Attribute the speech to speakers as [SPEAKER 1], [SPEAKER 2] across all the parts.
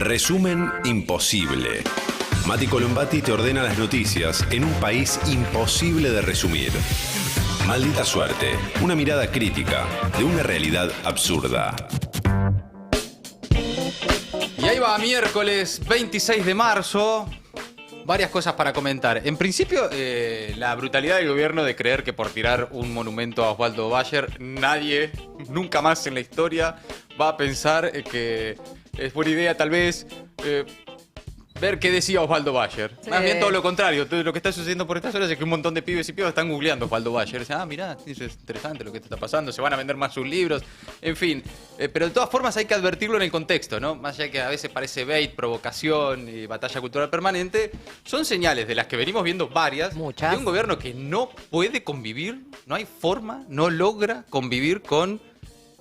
[SPEAKER 1] Resumen imposible. Mati Colombati te ordena las noticias en un país imposible de resumir. Maldita suerte, una mirada crítica de una realidad absurda.
[SPEAKER 2] Y ahí va, miércoles 26 de marzo. Varias cosas para comentar. En principio, la brutalidad del gobierno de creer que por tirar un monumento a Osvaldo Bayer, nadie, nunca más en la historia, va a pensar que es buena idea tal vez ver qué decía Osvaldo Bayer. Sí. Más bien todo lo contrario. Todo lo que está sucediendo por estas horas es que un montón de pibes y pibas están googleando Osvaldo Bayer. Dicen, mirá, eso es interesante lo que está pasando, se van a vender más sus libros, en fin. Pero de todas formas hay que advertirlo en el contexto, ¿no? Más allá que a veces parece bait, provocación y batalla cultural permanente, son señales de las que venimos viendo varias. Muchas. De un gobierno que no puede convivir, no hay forma, no logra convivir con...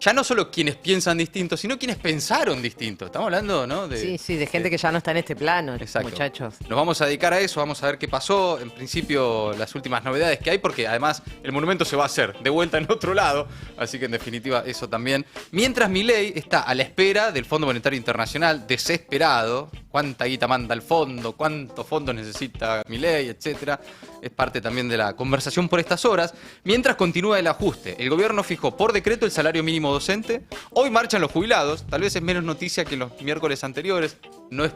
[SPEAKER 2] Ya no solo quienes piensan distinto, sino quienes pensaron distinto. Estamos hablando, ¿no?
[SPEAKER 3] Sí, de gente que ya no está en este plano,
[SPEAKER 2] exacto.
[SPEAKER 3] Muchachos.
[SPEAKER 2] Nos vamos a dedicar a eso, vamos a ver qué pasó. En principio, las últimas novedades que hay, porque además el monumento se va a hacer de vuelta en otro lado. Así que en definitiva, eso también. Mientras Milei está a la espera del Fondo Monetario Internacional, desesperado. Cuánta guita manda el fondo, cuántos fondos necesita Milei, etcétera. Es parte también de la conversación por estas horas. Mientras continúa el ajuste. El gobierno fijó por decreto el salario mínimo docente. Hoy marchan los jubilados. Tal vez es menos noticia que los miércoles anteriores. No es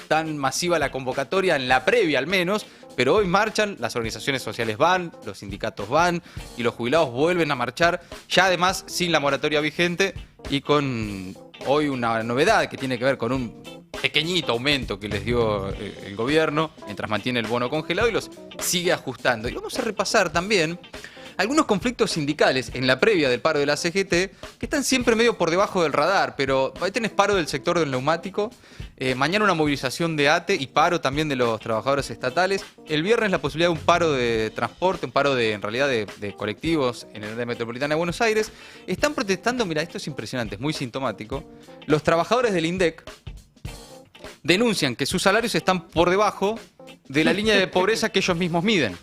[SPEAKER 2] tan masiva la convocatoria, en la previa al menos. Pero hoy marchan, las organizaciones sociales van, los sindicatos van y los jubilados vuelven a marchar. Ya además sin la moratoria vigente y con hoy una novedad que tiene que ver con un pequeñito aumento que les dio el gobierno mientras mantiene el bono congelado y los sigue ajustando. Y vamos a repasar también algunos conflictos sindicales en la previa del paro de la CGT que están siempre medio por debajo del radar, pero ahí tenés paro del sector del neumático, mañana una movilización de ATE y paro también de los trabajadores estatales, el viernes la posibilidad de un paro de transporte, un paro en realidad de colectivos en el área metropolitana de Buenos Aires. Están protestando, mira, esto es impresionante, es muy sintomático, los trabajadores del INDEC denuncian que sus salarios están por debajo de la línea de pobreza que ellos mismos miden.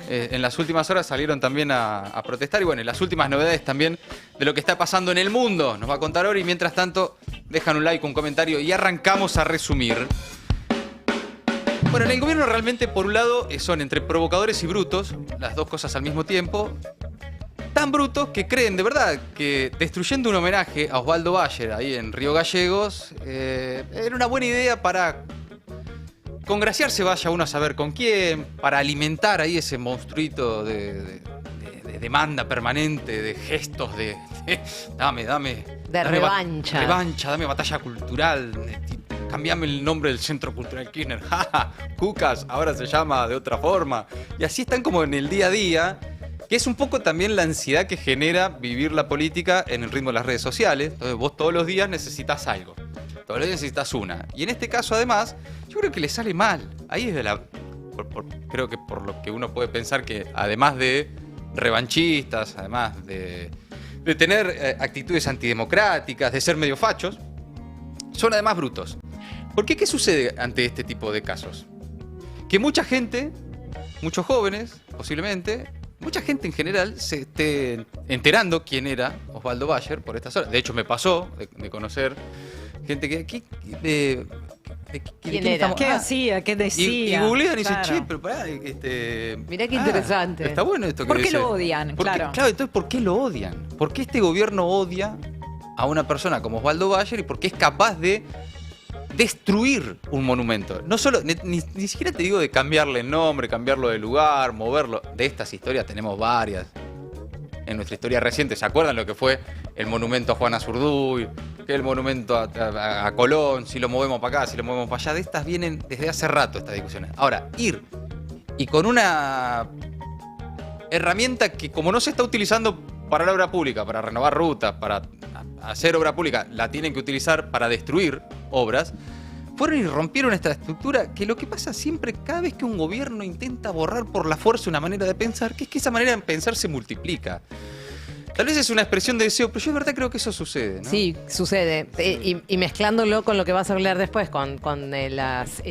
[SPEAKER 2] En las últimas horas salieron también a protestar y bueno, en las últimas novedades también de lo que está pasando en el mundo nos va a contar ahora y mientras tanto dejan un like, un comentario y arrancamos a resumir. Bueno, en el gobierno realmente por un lado son entre provocadores y brutos, las dos cosas al mismo tiempo. Tan brutos que creen de verdad que destruyendo un homenaje a Osvaldo Bayer ahí en Río Gallegos era una buena idea para congraciarse, vaya uno a saber con quién, para alimentar ahí ese monstruito de demanda permanente, de gestos, dame
[SPEAKER 3] revancha.
[SPEAKER 2] Revancha, dame batalla cultural, cambiame el nombre del Centro Cultural Kirchner, Cucas, ahora se llama de otra forma. Y así están como en el día a día, que es un poco también la ansiedad que genera vivir la política en el ritmo de las redes sociales. Entonces vos todos los días necesitas algo. Todos los días necesitas una. Y en este caso, además, yo creo que le sale mal. Ahí es creo que por lo que uno puede pensar que, además de revanchistas, además de tener actitudes antidemocráticas, de ser medio fachos, son además brutos. ¿Por qué? ¿Qué sucede ante este tipo de casos? Que mucha gente, muchos jóvenes, posiblemente, mucha gente en general se esté enterando quién era Osvaldo Bayer por estas horas. De hecho, me pasó de conocer gente
[SPEAKER 3] ¿quién era? ¿Qué hacía? ¿Qué decía?
[SPEAKER 2] Y googlean y dicen,
[SPEAKER 3] claro.
[SPEAKER 2] che, pero pará,
[SPEAKER 3] mirá qué interesante.
[SPEAKER 2] Está bueno esto que
[SPEAKER 4] ¿Por qué
[SPEAKER 2] dice.
[SPEAKER 4] lo odian? Claro,
[SPEAKER 2] entonces, ¿por qué lo odian? ¿Por qué este gobierno odia a una persona como Osvaldo Bayer y por qué es capaz de destruir un monumento? No solo, ni siquiera te digo de cambiarle el nombre, cambiarlo de lugar, moverlo. De estas historias tenemos varias en nuestra historia reciente. ¿Se acuerdan lo que fue el monumento a Juana Zurduy? Que el monumento a Colón, si lo movemos para acá, si lo movemos para allá. De estas vienen desde hace rato estas discusiones. Ahora, ir y con una herramienta que como no se está utilizando para la obra pública, para renovar rutas, para hacer obra pública, la tienen que utilizar para destruir obras, fueron y rompieron esta estructura que lo que pasa siempre, cada vez que un gobierno intenta borrar por la fuerza una manera de pensar, que es que esa manera de pensar se multiplica. Tal vez es una expresión de deseo, pero yo de verdad creo que eso sucede, ¿no?
[SPEAKER 3] Sí, sucede. Y mezclándolo con lo que vas a hablar después, con las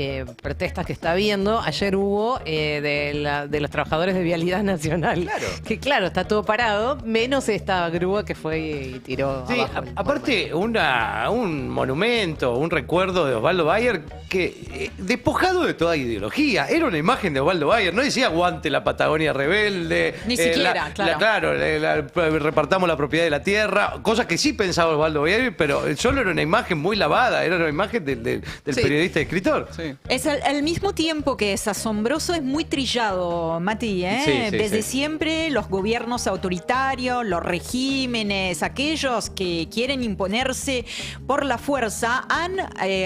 [SPEAKER 3] protestas que está habiendo, ayer hubo de los trabajadores de Vialidad Nacional.
[SPEAKER 2] Claro.
[SPEAKER 3] Que claro, está todo parado, menos esta grúa que fue y tiró
[SPEAKER 4] Sí,
[SPEAKER 3] abajo.
[SPEAKER 4] aparte un monumento, un recuerdo de Osvaldo Bayer que despojado de toda ideología. Era una imagen de Osvaldo Bayer, no decía aguante la Patagonia rebelde.
[SPEAKER 5] Ni siquiera, claro.
[SPEAKER 4] Repartamos la propiedad de la tierra, cosas que sí pensaba Osvaldo Bayer, pero solo era una imagen muy lavada, era una imagen del
[SPEAKER 2] Sí.
[SPEAKER 4] periodista y escritor.
[SPEAKER 2] Sí.
[SPEAKER 5] Es al mismo tiempo que es asombroso, es muy trillado, Mati, ¿eh?
[SPEAKER 2] Sí, sí,
[SPEAKER 5] Desde
[SPEAKER 2] sí.
[SPEAKER 5] siempre los gobiernos autoritarios, los regímenes, aquellos que quieren imponerse por la fuerza, han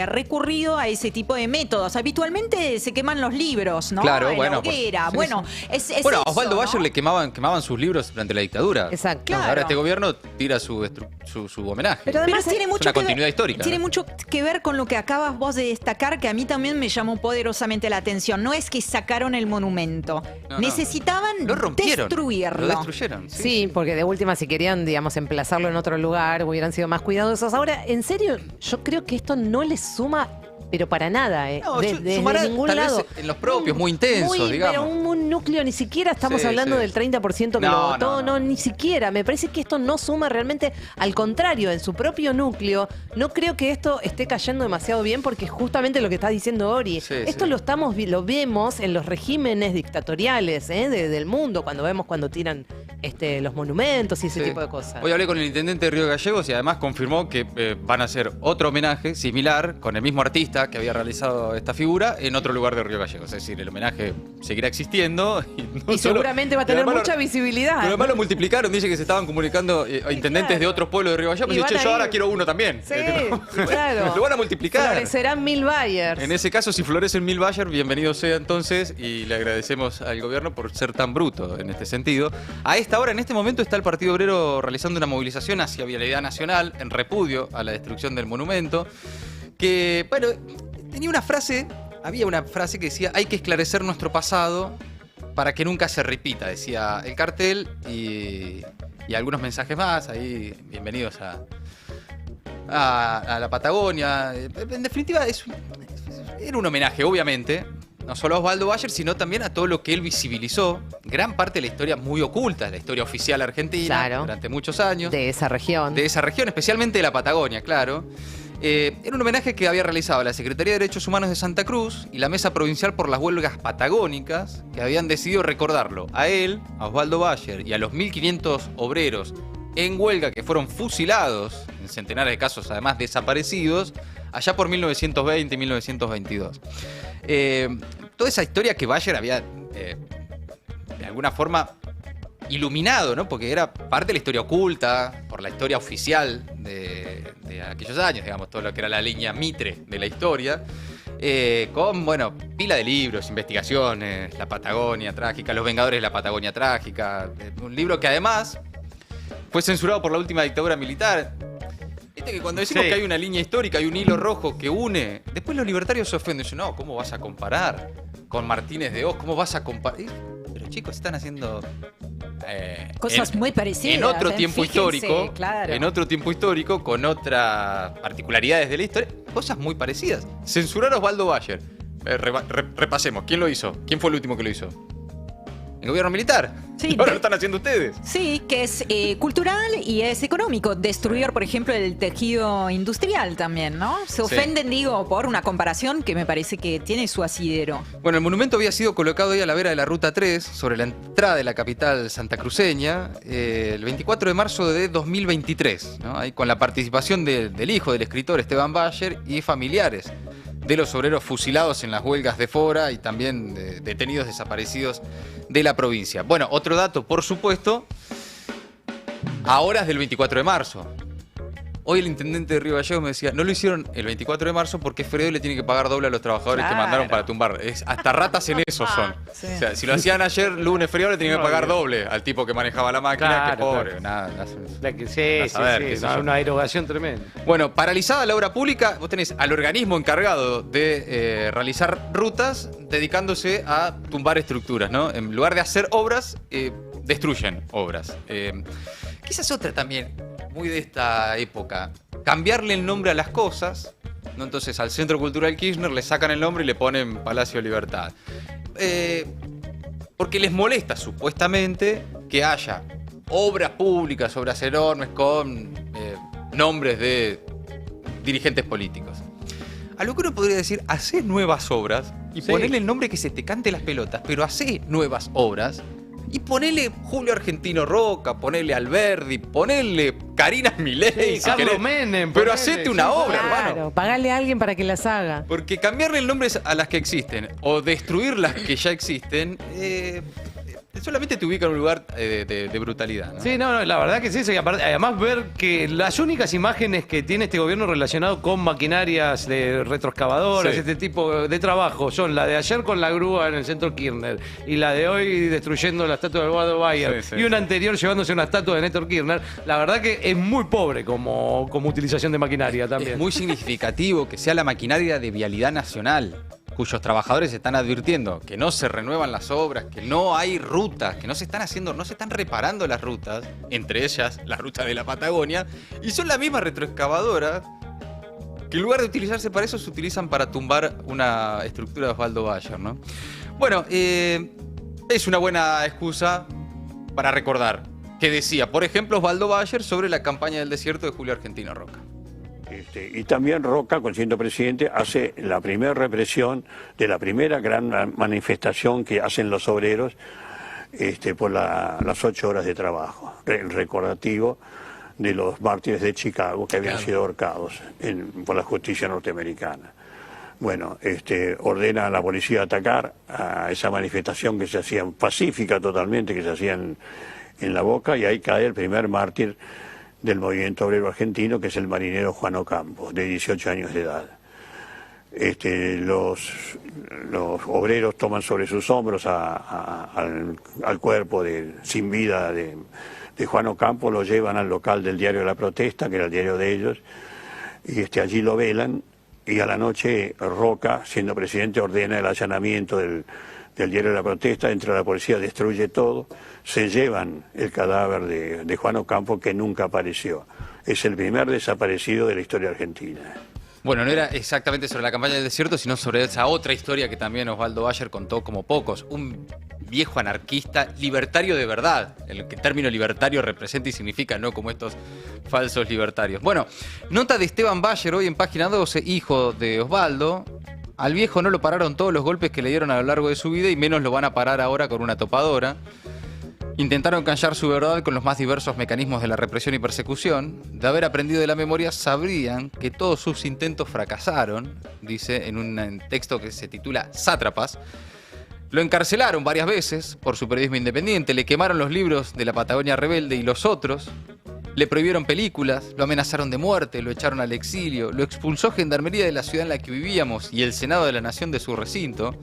[SPEAKER 5] recurrido a ese tipo de métodos. Habitualmente se queman los libros, ¿no?
[SPEAKER 2] Claro,
[SPEAKER 5] En
[SPEAKER 2] bueno,
[SPEAKER 5] la hoguera.
[SPEAKER 2] sí,
[SPEAKER 5] Bueno,
[SPEAKER 2] sí.
[SPEAKER 5] es
[SPEAKER 2] Bueno, a
[SPEAKER 5] eso,
[SPEAKER 2] Osvaldo
[SPEAKER 5] ¿no?
[SPEAKER 2] Bayer le quemaban sus libros durante la dictadura.
[SPEAKER 3] Exacto.
[SPEAKER 5] Claro.
[SPEAKER 2] Ahora este gobierno tira su homenaje.
[SPEAKER 3] Pero además
[SPEAKER 5] Pero tiene
[SPEAKER 2] es
[SPEAKER 5] mucho
[SPEAKER 2] una
[SPEAKER 5] que
[SPEAKER 2] continuidad
[SPEAKER 5] ver,
[SPEAKER 2] histórica,
[SPEAKER 5] Tiene
[SPEAKER 2] ¿no?
[SPEAKER 5] mucho que ver con lo que acabas vos de destacar, que a mí también me llamó poderosamente la atención. No es que sacaron el monumento.
[SPEAKER 2] No, no.
[SPEAKER 5] Necesitaban
[SPEAKER 2] Lo rompieron.
[SPEAKER 5] destruirlo.
[SPEAKER 2] Lo destruyeron.
[SPEAKER 3] Sí, porque de última, si querían, digamos, emplazarlo en otro lugar, hubieran sido más cuidadosos. Ahora, en serio, yo creo que esto no les suma, pero para nada,
[SPEAKER 2] No,
[SPEAKER 3] desde
[SPEAKER 2] sumará
[SPEAKER 3] ningún
[SPEAKER 2] tal vez
[SPEAKER 3] lado.
[SPEAKER 2] en los propios, muy intensos, digamos.
[SPEAKER 3] Pero un núcleo, ni siquiera estamos
[SPEAKER 2] Sí,
[SPEAKER 3] hablando
[SPEAKER 2] sí.
[SPEAKER 3] del 30% que
[SPEAKER 2] No,
[SPEAKER 3] lo votó,
[SPEAKER 2] no.
[SPEAKER 3] ni siquiera. Me parece que esto no suma realmente, al contrario, en su propio núcleo. No creo que esto esté cayendo demasiado bien porque es justamente lo que está diciendo Ori.
[SPEAKER 2] Sí,
[SPEAKER 3] esto
[SPEAKER 2] sí.
[SPEAKER 3] lo vemos en los regímenes dictatoriales del mundo, cuando tiran los monumentos y ese
[SPEAKER 2] Sí.
[SPEAKER 3] tipo de cosas.
[SPEAKER 2] Hoy hablé con el intendente de Río Gallegos y además confirmó que van a hacer otro homenaje similar con el mismo artista que había realizado esta figura en otro lugar de Río Gallegos. Es decir, el homenaje seguirá existiendo.
[SPEAKER 3] Y seguramente va a tener mucha visibilidad.
[SPEAKER 2] Pero además lo multiplicaron. Dice que se estaban comunicando intendentes
[SPEAKER 3] claro.
[SPEAKER 2] de otros pueblos de Río Gallegos.
[SPEAKER 3] Y
[SPEAKER 2] Y
[SPEAKER 3] van
[SPEAKER 2] dice,
[SPEAKER 3] a
[SPEAKER 2] yo ahora
[SPEAKER 3] ir.
[SPEAKER 2] quiero uno también.
[SPEAKER 3] Sí, claro.
[SPEAKER 2] Lo van a multiplicar.
[SPEAKER 3] Florecerán 1000 Bayers.
[SPEAKER 2] En ese caso, si florecen 1000 Bayer, bienvenido sea entonces, y le agradecemos al gobierno por ser tan bruto en este sentido. A esta hora, en este momento, está el Partido Obrero realizando una movilización hacia Vialidad Nacional en repudio a la destrucción del monumento, que, bueno, había una frase que decía, hay que esclarecer nuestro pasado para que nunca se repita, decía el cartel, y algunos mensajes más, ahí, bienvenidos a la Patagonia. En definitiva, era un homenaje, obviamente, no solo a Osvaldo Bayer, sino también a todo lo que él visibilizó. Gran parte de la historia muy oculta, la historia oficial argentina,
[SPEAKER 3] Claro.
[SPEAKER 2] durante muchos años.
[SPEAKER 3] De esa región.
[SPEAKER 2] De esa región, especialmente de la Patagonia, claro. Era un homenaje que había realizado la Secretaría de Derechos Humanos de Santa Cruz y la Mesa Provincial por las Huelgas Patagónicas, que habían decidido recordarlo a él, a Osvaldo Bayer y a los 1500 obreros en huelga que fueron fusilados, en centenares de casos además desaparecidos, allá por 1920 y 1922. Toda esa historia que Bayer había, de alguna forma, iluminado, ¿no? Porque era parte de la historia oculta, por la historia oficial de aquellos años, digamos, todo lo que era la línea Mitre de la historia, con, bueno, pila de libros, investigaciones, La Patagonia Trágica, Los Vengadores de la Patagonia Trágica, un libro que además fue censurado por la última dictadura militar. Viste que cuando decimos
[SPEAKER 4] Sí.
[SPEAKER 2] que hay una línea histórica, hay un hilo rojo que une, después los libertarios se ofenden, dicen, no, ¿cómo vas a comparar con Martínez de Hoz? ¿Cómo vas a comparar? Pero chicos, están haciendo
[SPEAKER 5] Cosas muy parecidas.
[SPEAKER 2] en otro tiempo
[SPEAKER 5] fíjense,
[SPEAKER 2] histórico,
[SPEAKER 5] claro.
[SPEAKER 2] en otro tiempo histórico, con otras particularidades de la historia, cosas muy parecidas. Censurar a Osvaldo Bayer. Repasemos, ¿quién lo hizo? ¿Quién fue el último que lo hizo? El gobierno militar.
[SPEAKER 5] Sí,
[SPEAKER 2] Y ahora
[SPEAKER 5] de-
[SPEAKER 2] lo están haciendo ustedes.
[SPEAKER 5] Sí, que es cultural y es económico. Destruir, por ejemplo, el tejido industrial también, ¿no? Se ofenden, digo, por una comparación que me parece que tiene su asidero.
[SPEAKER 2] Bueno, el monumento había sido colocado ahí a la vera de la Ruta 3, sobre la entrada de la capital santacruceña, el 24 de marzo de 2023, ¿no? Ahí con la participación del hijo del escritor Esteban Bayer y familiares de los obreros fusilados en las huelgas de Fora y también de detenidos desaparecidos de la provincia. Bueno, otro dato, por supuesto, a horas del 24 de marzo. Hoy el intendente de Río Gallegos me decía, no lo hicieron el 24 de marzo porque es feriado y le tiene que pagar doble a los trabajadores que
[SPEAKER 5] Claro.
[SPEAKER 2] mandaron para tumbar. Hasta ratas en eso son.
[SPEAKER 5] Sí.
[SPEAKER 2] O sea, si lo hacían ayer, lunes feriado, le tenían que pagar doble al tipo que manejaba la máquina,
[SPEAKER 4] Claro,
[SPEAKER 2] que pobre.
[SPEAKER 4] claro.
[SPEAKER 2] Nada,
[SPEAKER 4] Sí,
[SPEAKER 2] a ver, qué sé yo.
[SPEAKER 4] una erogación tremenda.
[SPEAKER 2] Bueno, paralizada la obra pública, vos tenés al organismo encargado de realizar rutas dedicándose a tumbar estructuras, ¿no? En lugar de hacer obras, destruyen obras. Que esa es otra también, muy de esta época. Cambiarle el nombre a las cosas, ¿no? Entonces al Centro Cultural Kirchner le sacan el nombre y le ponen Palacio Libertad. Porque les molesta, supuestamente, que haya obras públicas, obras enormes con nombres de dirigentes políticos. A lo que uno podría decir, hacé nuevas obras y ponele el nombre que se te cante las pelotas, pero hacé nuevas obras y ponele Julio Argentino Roca, ponele Alberdi, ponele Karina Milei, si
[SPEAKER 4] Carlos
[SPEAKER 2] querés.
[SPEAKER 4] Menem,
[SPEAKER 2] Pero
[SPEAKER 4] ponele,
[SPEAKER 2] hacete una obra, hermano.
[SPEAKER 3] Claro, pagale a alguien para que las haga.
[SPEAKER 2] Porque cambiarle el nombre a las que existen o destruir las que ya existen, solamente te ubica en un lugar de brutalidad, ¿no?
[SPEAKER 4] Sí, no, la verdad que sí, eso. Y además ver que las únicas imágenes que tiene este gobierno relacionado con maquinarias de retroexcavadoras,
[SPEAKER 2] Sí.
[SPEAKER 4] este tipo de trabajo, son la de ayer con la grúa en el centro Kirchner y la de hoy destruyendo la estatua de Waldo Bayer
[SPEAKER 2] Sí, sí,
[SPEAKER 4] y una
[SPEAKER 2] sí.
[SPEAKER 4] anterior llevándose una estatua de Néstor Kirchner. La verdad que es muy pobre como utilización de maquinaria también.
[SPEAKER 2] Es muy significativo que sea la maquinaria de Vialidad Nacional, cuyos trabajadores están advirtiendo que no se renuevan las obras, que no hay rutas, que no se están reparando las rutas, entre ellas la ruta de la Patagonia, y son la misma retroexcavadora que en lugar de utilizarse para eso se utilizan para tumbar una estructura de Osvaldo Bayer, ¿no? Bueno, es una buena excusa para recordar que decía, por ejemplo, Osvaldo Bayer sobre la campaña del desierto de Julio Argentino Roca.
[SPEAKER 6] Y también Roca, siendo presidente, hace la primera represión de la primera gran manifestación que hacen los obreros por las 8 horas de trabajo, el recordativo de los mártires de Chicago que habían sido ahorcados por la justicia norteamericana. Bueno, ordena a la policía atacar a esa manifestación que se hacía pacífica totalmente, que se hacía en La Boca, y ahí cae el primer mártir del movimiento obrero argentino, que es el marinero Juan Ocampo, de 18 años de edad. Los obreros toman sobre sus hombros al cuerpo sin vida de Juan Ocampo, lo llevan al local del diario La Protesta, que era el diario de ellos, y allí lo velan, y a la noche Roca, siendo presidente, ordena el allanamiento del diario La Protesta, entra la policía, destruye todo, se llevan el cadáver de Juan Ocampo, que nunca apareció. Es el primer desaparecido de la historia argentina.
[SPEAKER 2] Bueno, no era exactamente sobre la campaña del desierto, sino sobre esa otra historia que también Osvaldo Bayer contó como pocos. Un viejo anarquista, libertario de verdad. El término libertario representa y significa, no como estos falsos libertarios. Bueno, nota de Esteban Bayer hoy en página 12, hijo de Osvaldo. Al viejo no lo pararon todos los golpes que le dieron a lo largo de su vida y menos lo van a parar ahora con una topadora. Intentaron callar su verdad con los más diversos mecanismos de la represión y persecución. De haber aprendido de la memoria, sabrían que todos sus intentos fracasaron, dice en un texto que se titula Sátrapas. Lo encarcelaron varias veces por su periodismo independiente, le quemaron los libros de la Patagonia Rebelde y los otros, le prohibieron películas, lo amenazaron de muerte, lo echaron al exilio, lo expulsó Gendarmería de la ciudad en la que vivíamos y el Senado de la Nación de su recinto.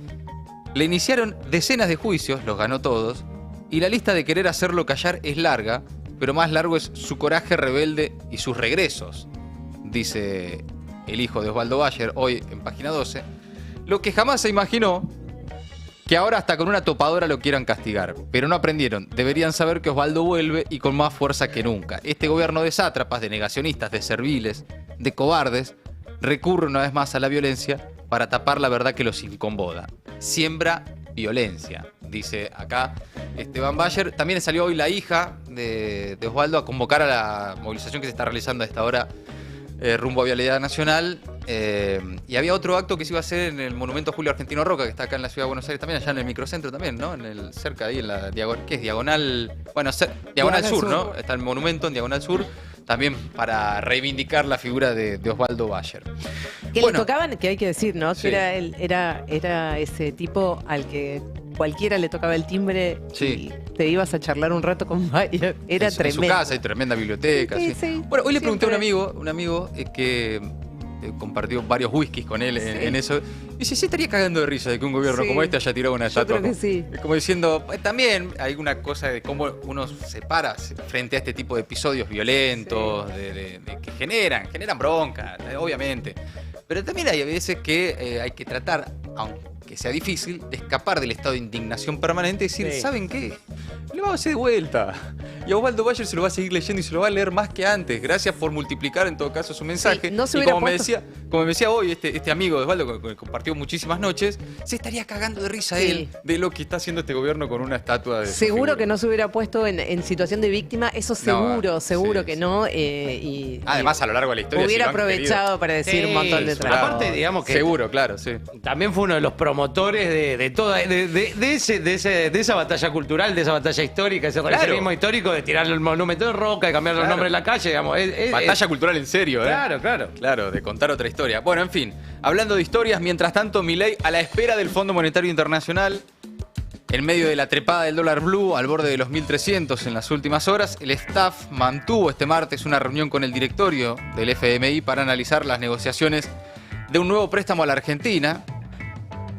[SPEAKER 2] Le iniciaron decenas de juicios, los ganó todos, y la lista de querer hacerlo callar es larga, pero más largo es su coraje rebelde y sus regresos, dice el hijo de Osvaldo Bayer hoy en página 12, lo que jamás se imaginó que ahora hasta con una topadora lo quieran castigar, pero no aprendieron, deberían saber que Osvaldo vuelve y con más fuerza que nunca. Este gobierno de sátrapas, de negacionistas, de serviles, de cobardes, recurre una vez más a la violencia para tapar la verdad que los incomoda. Siembra violencia, dice acá Esteban Bayer. También salió hoy la hija de Osvaldo a convocar a la movilización que se está realizando a esta hora rumbo a Vialidad Nacional. Y había otro acto que se iba a hacer en el monumento Julio Argentino Roca, que está acá en la ciudad de Buenos Aires también, allá en el microcentro también, ¿no? Cerca ahí en la diagonal, ¿qué es? Diagonal, bueno, Diagonal Sur, ¿no? Está el monumento en Diagonal Sur, también para reivindicar la figura de Osvaldo Bayer.
[SPEAKER 3] Que
[SPEAKER 2] Bueno,
[SPEAKER 3] le tocaban, que hay que decir, ¿no?
[SPEAKER 2] Sí.
[SPEAKER 3] Que era ese tipo al que cualquiera le tocaba el timbre
[SPEAKER 2] Sí.
[SPEAKER 3] y te ibas a charlar un rato con Bayer. Era
[SPEAKER 2] en
[SPEAKER 3] tremendo.
[SPEAKER 2] su casa hay tremenda biblioteca.
[SPEAKER 3] Sí,
[SPEAKER 2] Sí.
[SPEAKER 3] sí,
[SPEAKER 2] Bueno, hoy le pregunté a un
[SPEAKER 3] siempre.
[SPEAKER 2] amigo que compartió varios whiskies con él en eso. Y dice, sí estaría cagando de risa de que un gobierno
[SPEAKER 3] Sí.
[SPEAKER 2] como este haya tirado una
[SPEAKER 3] Yo
[SPEAKER 2] estatua.
[SPEAKER 3] creo que sí.
[SPEAKER 2] Como diciendo, también hay una cosa de cómo uno se para frente a este tipo de episodios violentos, que generan bronca, obviamente. Pero también hay veces que hay que tratar, aunque sea difícil, de escapar del estado de indignación permanente y decir,
[SPEAKER 4] Sí.
[SPEAKER 2] ¿saben qué? Le vamos a hacer de vuelta. Y a Osvaldo Bayer se lo va a seguir leyendo y se lo va a leer más que antes. Gracias por multiplicar en todo caso su mensaje.
[SPEAKER 3] Sí, no se
[SPEAKER 2] y
[SPEAKER 3] hubiera
[SPEAKER 2] como me
[SPEAKER 3] puesto-
[SPEAKER 2] decía hoy este amigo de Osvaldo, que compartió muchísimas noches, se estaría cagando de risa
[SPEAKER 3] Sí.
[SPEAKER 2] él de lo que está haciendo este gobierno con una estatua de su
[SPEAKER 3] Seguro
[SPEAKER 2] figura.
[SPEAKER 3] que no se hubiera puesto en situación de víctima, eso seguro, seguro
[SPEAKER 2] sí,
[SPEAKER 3] que
[SPEAKER 2] sí.
[SPEAKER 3] no.
[SPEAKER 2] Además, a lo largo de la historia
[SPEAKER 3] hubiera
[SPEAKER 2] si lo han
[SPEAKER 3] aprovechado para decir
[SPEAKER 4] Sí,
[SPEAKER 3] un montón de
[SPEAKER 4] sí.
[SPEAKER 3] trabajo.
[SPEAKER 4] Aparte, digamos que-
[SPEAKER 2] Seguro, claro, sí.
[SPEAKER 4] También fue uno de los promotores de esa batalla cultural, de esa batalla histórica, ese
[SPEAKER 2] Claro.
[SPEAKER 4] revisionismo histórico, de tirar el monumento de roca, de cambiar los
[SPEAKER 2] Claro.
[SPEAKER 4] nombres de la calle, digamos.
[SPEAKER 2] Batalla cultural en serio, ¿eh?
[SPEAKER 4] Claro, claro.
[SPEAKER 2] Claro, de contar otra historia. Bueno, en fin, hablando de historias, mientras tanto, Milei, a la espera del Fondo Monetario Internacional, en medio de la trepada del dólar blue al borde de los 1.300 en las últimas horas, el staff mantuvo este martes una reunión con el directorio del FMI para analizar las negociaciones de un nuevo préstamo a la Argentina.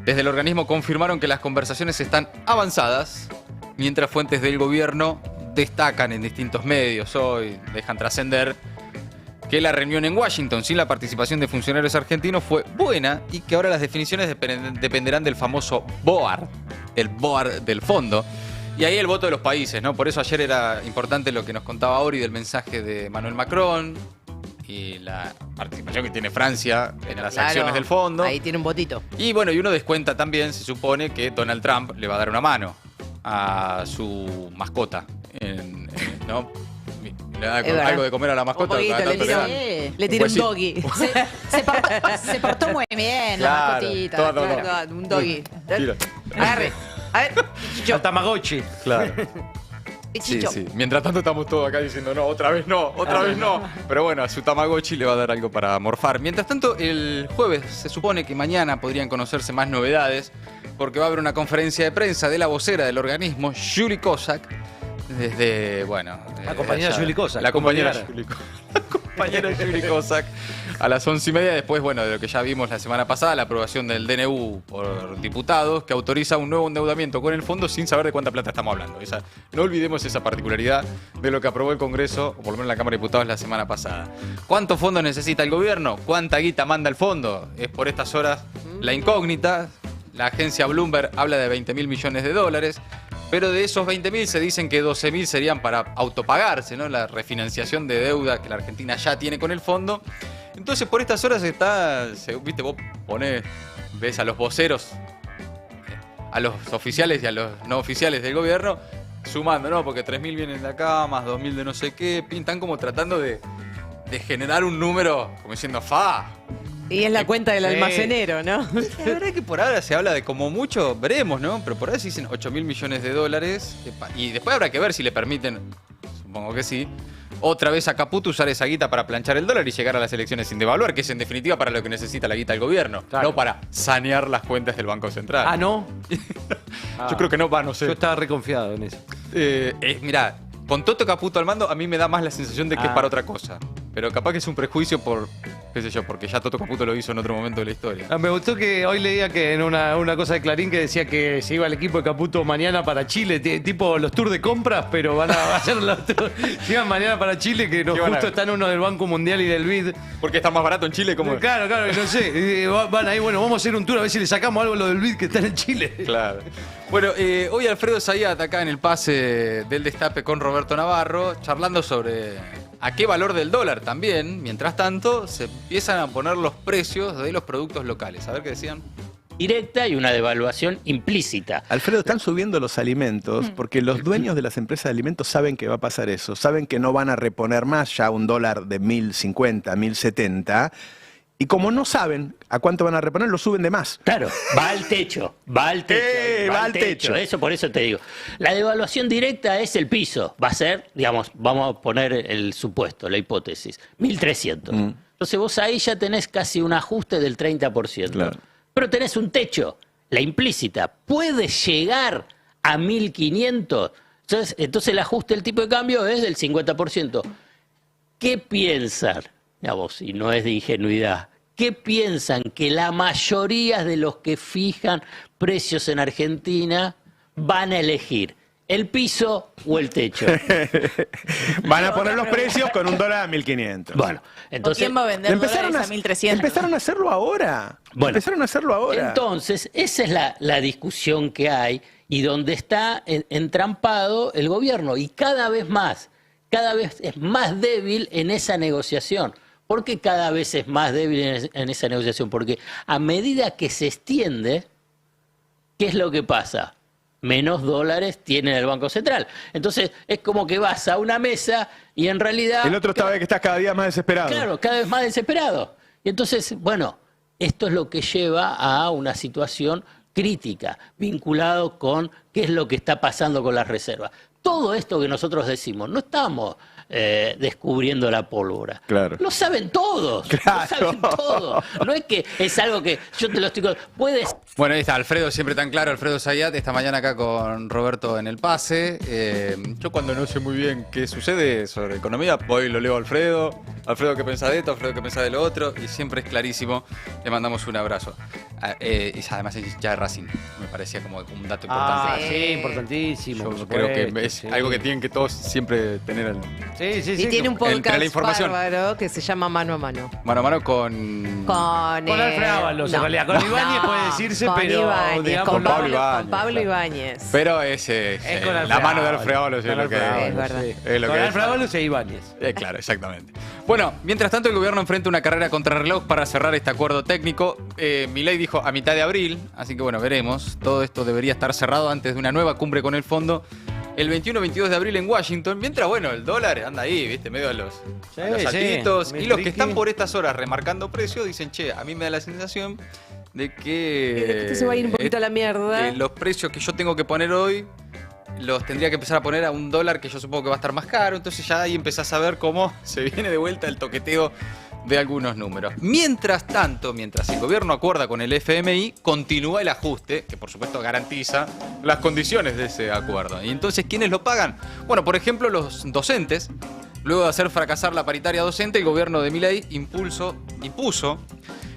[SPEAKER 2] Desde el organismo confirmaron que las conversaciones están avanzadas, mientras fuentes del gobierno destacan en distintos medios hoy, dejan trascender que la reunión en Washington sin la participación de funcionarios argentinos fue buena y que ahora las definiciones dependerán del famoso BOAR, el BOAR del fondo. Y ahí el voto de los países, ¿no? Por eso ayer era importante lo que nos contaba Ori del mensaje de Manuel Macron y la participación que tiene Francia en las
[SPEAKER 3] Claro,
[SPEAKER 2] acciones del fondo.
[SPEAKER 3] Ahí tiene un votito.
[SPEAKER 2] Y bueno, y uno descuenta también, se supone, que Donald Trump le va a dar una mano a su mascota. ¿No? Le da
[SPEAKER 3] Es verdad.
[SPEAKER 2] algo de comer a la mascota.
[SPEAKER 3] Un poquito,
[SPEAKER 2] cada
[SPEAKER 3] le
[SPEAKER 2] tanto
[SPEAKER 3] tira,
[SPEAKER 2] dan.
[SPEAKER 3] le tira un
[SPEAKER 2] huesito.
[SPEAKER 3] doggy.
[SPEAKER 5] Se portó muy bien
[SPEAKER 2] Claro,
[SPEAKER 5] la mascotita.
[SPEAKER 2] todo,
[SPEAKER 5] claro.
[SPEAKER 3] Un doggy.
[SPEAKER 2] Mira.
[SPEAKER 3] Agarre. A ver,
[SPEAKER 4] El Tamagotchi.
[SPEAKER 2] Claro. Sí,
[SPEAKER 3] Chicho.
[SPEAKER 2] sí. Mientras tanto estamos todos acá diciendo, no, otra vez no, otra vez no. Pero bueno, a su Tamagotchi le va a dar algo para morfar. Mientras tanto, el jueves se supone que mañana podrían conocerse más novedades, porque va a haber una conferencia de prensa de la vocera del organismo, Julie Kozak, desde, bueno...
[SPEAKER 4] La compañera Julie Kozak,
[SPEAKER 2] La compañera
[SPEAKER 4] como
[SPEAKER 2] Julie Kozak. La compañera Julie Kozak. A las 11:30, después, bueno, de lo que ya vimos la semana pasada, la aprobación del DNU por diputados, que autoriza un nuevo endeudamiento con el fondo sin saber de cuánta plata estamos hablando. No olvidemos esa particularidad de lo que aprobó el Congreso, o por lo menos la Cámara de Diputados la semana pasada. ¿Cuántos fondos necesita el gobierno? ¿Cuánta guita manda el fondo? Es por estas horas la incógnita. La agencia Bloomberg habla de 20.000 millones de dólares, pero de esos 20.000 se dicen que 12.000 serían para autopagarse, ¿no? La refinanciación de deuda que la Argentina ya tiene con el fondo. Entonces, por estas horas viste, vos ves a los voceros, a los oficiales y a los no oficiales del gobierno, sumando, ¿no? Porque 3.000 vienen de acá, más 2.000 de no sé qué, pintan como tratando de generar un número, como diciendo, ¡fa!
[SPEAKER 3] Y es la cuenta del
[SPEAKER 4] Sí.
[SPEAKER 3] almacenero, ¿no?
[SPEAKER 2] La verdad es que por ahora se habla de como mucho, veremos, ¿no? Pero por ahora se dicen 8.000 millones de dólares. Y después habrá que ver si le permiten, supongo que sí, otra vez a Caputo usar esa guita para planchar el dólar y llegar a las elecciones sin devaluar, que es en definitiva para lo que necesita la guita del gobierno,
[SPEAKER 4] Claro.
[SPEAKER 2] no para sanear las cuentas del Banco Central.
[SPEAKER 4] Ah, ¿no?
[SPEAKER 2] Yo creo que no va, no
[SPEAKER 4] Yo
[SPEAKER 2] sé.
[SPEAKER 4] estaba reconfiado en eso.
[SPEAKER 2] Mirá, con Toto Caputo al mando, a mí me da más la sensación de que es para otra cosa. Pero capaz que es un prejuicio por, qué sé yo, porque ya Toto Caputo lo hizo en otro momento de la historia.
[SPEAKER 4] Me gustó que hoy leía que en una cosa de Clarín que decía que se iba el equipo de Caputo mañana para Chile, tipo los tours de compras, pero van a hacer los tours. Se iban mañana para Chile, que no,
[SPEAKER 2] ¿Qué van a
[SPEAKER 4] justo
[SPEAKER 2] ver?
[SPEAKER 4] están uno del Banco Mundial y del BID.
[SPEAKER 2] Porque está más barato en Chile, como...
[SPEAKER 4] Claro, no sé. Van ahí, bueno, vamos a hacer un tour a ver si le sacamos algo a lo del BID que está en Chile.
[SPEAKER 2] Claro. Bueno, hoy Alfredo Zayat acá en el pase del Destape con Roberto Navarro, charlando sobre a qué valor del dólar también. Mientras tanto, se empiezan a poner los precios de los productos locales. A ver qué decían.
[SPEAKER 7] Directa y una devaluación implícita.
[SPEAKER 8] Alfredo, están subiendo los alimentos porque los dueños de las empresas de alimentos saben que va a pasar eso. Saben que no van a reponer más ya un dólar de 1.050, 1.070. Y como no saben a cuánto van a reponer, lo suben de más.
[SPEAKER 7] Claro, va al techo, va al techo.
[SPEAKER 8] Va al techo.
[SPEAKER 7] Eso, por eso te digo. La devaluación directa es el piso. Va a ser, digamos, vamos a poner el supuesto, la hipótesis, 1.300. Entonces vos ahí ya tenés casi un ajuste del 30%.
[SPEAKER 8] Claro.
[SPEAKER 7] Pero tenés un techo, la implícita. Puede llegar a 1.500. Entonces el ajuste del tipo de cambio es del 50%. ¿Qué piensan? Digamos, y no es de ingenuidad. ¿Qué piensan? Que la mayoría de los que fijan precios en Argentina van a elegir ¿El piso o el techo?
[SPEAKER 8] Van a poner los precios con $1 a 1.500.
[SPEAKER 7] Bueno, entonces...
[SPEAKER 9] ¿Quién va a vender dólares a 1.300?
[SPEAKER 8] Empezaron a hacerlo ahora.
[SPEAKER 7] Bueno,
[SPEAKER 8] Empezaron a hacerlo ahora.
[SPEAKER 7] Entonces, esa es la discusión que hay y donde está entrampado el gobierno. Y cada vez es más débil en esa negociación. ¿Por qué cada vez es más débil en esa negociación? Porque a medida que se extiende, ¿qué es lo que pasa? Menos dólares tiene el Banco Central. Entonces, es como que vas a una mesa y en realidad...
[SPEAKER 8] El otro que estás cada día más desesperado.
[SPEAKER 7] Claro, cada vez más desesperado. Y entonces, bueno, esto es lo que lleva a una situación crítica, vinculado con qué es lo que está pasando con las reservas. Todo esto que nosotros decimos, no estamos descubriendo la pólvora.
[SPEAKER 8] Claro.
[SPEAKER 7] Lo saben todos.
[SPEAKER 8] Claro.
[SPEAKER 7] Lo saben todos. No es que es algo que yo te lo estoy... Puedes...
[SPEAKER 2] Bueno, ahí está Alfredo, siempre tan claro, Alfredo Zayat, esta mañana acá con Roberto en el pase. Yo cuando no sé muy bien qué sucede sobre economía, voy y lo leo a Alfredo. Alfredo, ¿qué pensás de esto? Alfredo, ¿qué pensás de lo otro? Y siempre es clarísimo. Le mandamos un abrazo. Y además es ya de Racing, me parecía como un dato importante.
[SPEAKER 4] Sí, importantísimo.
[SPEAKER 2] Yo creo que es algo que tienen que todos siempre tener el...
[SPEAKER 4] Sí.
[SPEAKER 3] Y tiene un
[SPEAKER 2] entre
[SPEAKER 3] podcast
[SPEAKER 2] la información.
[SPEAKER 3] bárbaro que se llama Mano a Mano.
[SPEAKER 2] Mano a mano con
[SPEAKER 3] Con
[SPEAKER 4] Alfred Ábalos, en realidad. Con Ibáñez puede decirse,
[SPEAKER 3] con
[SPEAKER 4] pero
[SPEAKER 3] Ibáñez,
[SPEAKER 4] digamos,
[SPEAKER 3] con
[SPEAKER 2] Pablo
[SPEAKER 3] Pablo,
[SPEAKER 2] Ibáñez,
[SPEAKER 3] con Pablo
[SPEAKER 2] claro.
[SPEAKER 3] Ibáñez.
[SPEAKER 2] Pero ese
[SPEAKER 4] Es con Alfred
[SPEAKER 2] la mano de
[SPEAKER 4] Ábalos.
[SPEAKER 2] Alfred Ábalos es
[SPEAKER 4] Con
[SPEAKER 2] lo que
[SPEAKER 4] Alfred
[SPEAKER 2] es.
[SPEAKER 3] Es verdad.
[SPEAKER 2] Es lo
[SPEAKER 4] Con
[SPEAKER 2] que es.
[SPEAKER 4] Alfred Ábalos e Ibáñez.
[SPEAKER 2] Claro, exactamente. Bueno, mientras tanto el gobierno enfrenta una carrera contra reloj para cerrar este acuerdo técnico. Milei dijo a mitad de abril, así que bueno, veremos. Todo esto debería estar cerrado antes de una nueva cumbre con el fondo el 21-22 de abril en Washington. Mientras, bueno, el dólar anda ahí, viste, medio a los altitos.
[SPEAKER 4] Sí,
[SPEAKER 2] Y los que
[SPEAKER 4] Ricky.
[SPEAKER 2] están por estas horas remarcando precios dicen, che, a mí me da la sensación de que...
[SPEAKER 3] Esto se va a ir un poquito a la mierda.
[SPEAKER 2] Los precios que yo tengo que poner hoy los tendría que empezar a poner a $1 que yo supongo que va a estar más caro. Entonces ya ahí empezás a ver cómo se viene de vuelta el toqueteo de algunos números. Mientras tanto, mientras el gobierno acuerda con el FMI, continúa el ajuste, que por supuesto garantiza las condiciones de ese acuerdo. Y entonces, ¿quiénes lo pagan? Bueno, por ejemplo, los docentes. Luego de hacer fracasar la paritaria docente, el gobierno de Milei impuso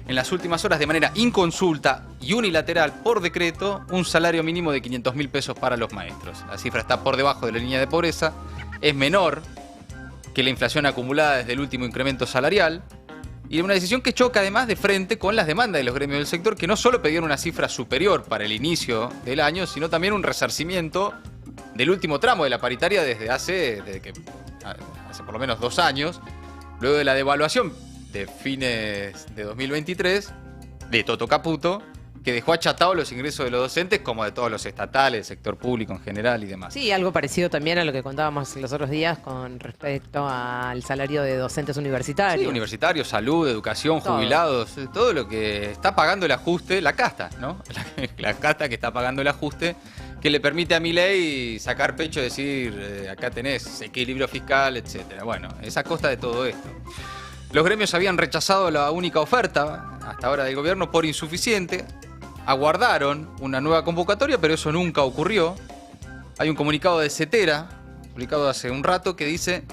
[SPEAKER 2] en las últimas horas de manera inconsulta y unilateral por decreto un salario mínimo de 500.000 pesos para los maestros. La cifra está por debajo de la línea de pobreza, es menor que la inflación acumulada desde el último incremento salarial y una decisión que choca además de frente con las demandas de los gremios del sector que no solo pedían una cifra superior para el inicio del año, sino también un resarcimiento del último tramo de la paritaria desde hace por lo menos 2 años, luego de la devaluación de fines de 2023 de Toto Caputo, que dejó achatados los ingresos de los docentes como de todos los estatales, sector público en general y demás.
[SPEAKER 3] Sí, algo parecido también a lo que contábamos los otros días con respecto al salario de docentes universitarios.
[SPEAKER 2] Sí, universitarios, salud, educación,
[SPEAKER 3] Todo.
[SPEAKER 2] jubilados, todo lo que está pagando el ajuste, la casta, ¿no? La casta que está pagando el ajuste, que le permite a Milei sacar pecho y decir, acá tenés equilibrio fiscal, etcétera. Bueno, es a costa de todo esto. Los gremios habían rechazado la única oferta hasta ahora del gobierno por insuficiente. Aguardaron una nueva convocatoria, pero eso nunca ocurrió. Hay un comunicado de Cetera, publicado hace un rato, que dice: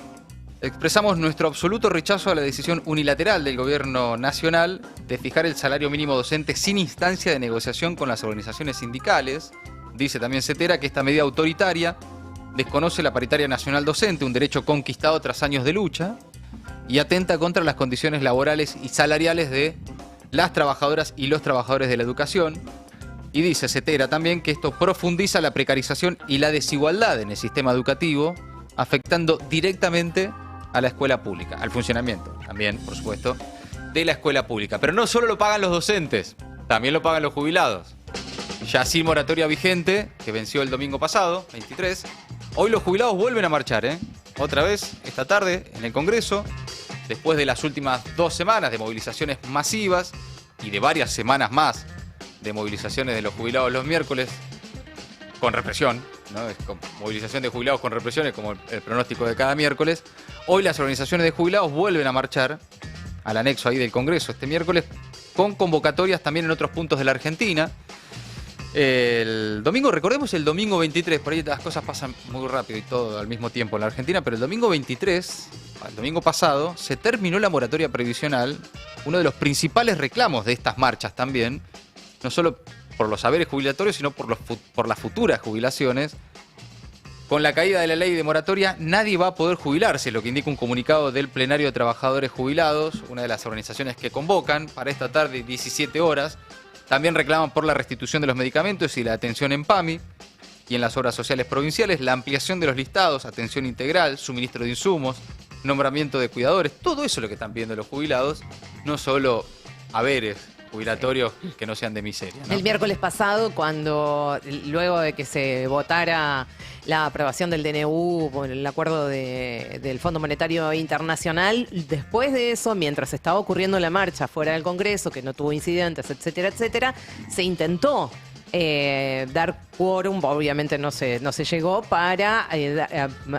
[SPEAKER 2] expresamos nuestro absoluto rechazo a la decisión unilateral del gobierno nacional de fijar el salario mínimo docente sin instancia de negociación con las organizaciones sindicales. Dice también Cetera que esta medida autoritaria desconoce la paritaria nacional docente, un derecho conquistado tras años de lucha, y atenta contra las condiciones laborales y salariales de las trabajadoras y los trabajadores de la educación. Y dice Cetera también que esto profundiza la precarización y la desigualdad en el sistema educativo, afectando directamente a la escuela pública, al funcionamiento también, por supuesto, de la escuela pública. Pero no solo lo pagan los docentes, también lo pagan los jubilados. Ya sin moratoria vigente, que venció el domingo pasado, 23, hoy los jubilados vuelven a marchar, otra vez esta tarde en el Congreso, después de las últimas 2 semanas de movilizaciones masivas y de varias semanas más de movilizaciones de los jubilados los miércoles con represión, ¿no? Es con movilización de jubilados con represión, es como el pronóstico de cada miércoles. Hoy las organizaciones de jubilados vuelven a marchar al anexo ahí del Congreso este miércoles, con convocatorias también en otros puntos de la Argentina. El domingo, recordemos el domingo 23, por ahí las cosas pasan muy rápido y todo al mismo tiempo en la Argentina, pero el domingo 23, el domingo pasado, se terminó la moratoria previsional, uno de los principales reclamos de estas marchas también, no solo por los haberes jubilatorios, sino por las futuras jubilaciones, Con la caída de la ley de moratoria, nadie va a poder jubilarse, lo que indica un comunicado del Plenario de Trabajadores Jubilados, una de las organizaciones que convocan para esta tarde 17 horas. También reclaman por la restitución de los medicamentos y la atención en PAMI y en las obras sociales provinciales, la ampliación de los listados, atención integral, suministro de insumos, nombramiento de cuidadores. Todo eso es lo que están pidiendo los jubilados, no solo haberes jubilatorios que no sean de miseria, ¿no?
[SPEAKER 3] El miércoles pasado, cuando luego de que se votara la aprobación del DNU, por el acuerdo del Fondo Monetario Internacional, después de eso, mientras estaba ocurriendo la marcha fuera del Congreso, que no tuvo incidentes, etcétera, etcétera, se intentó dar quórum, obviamente no se llegó, para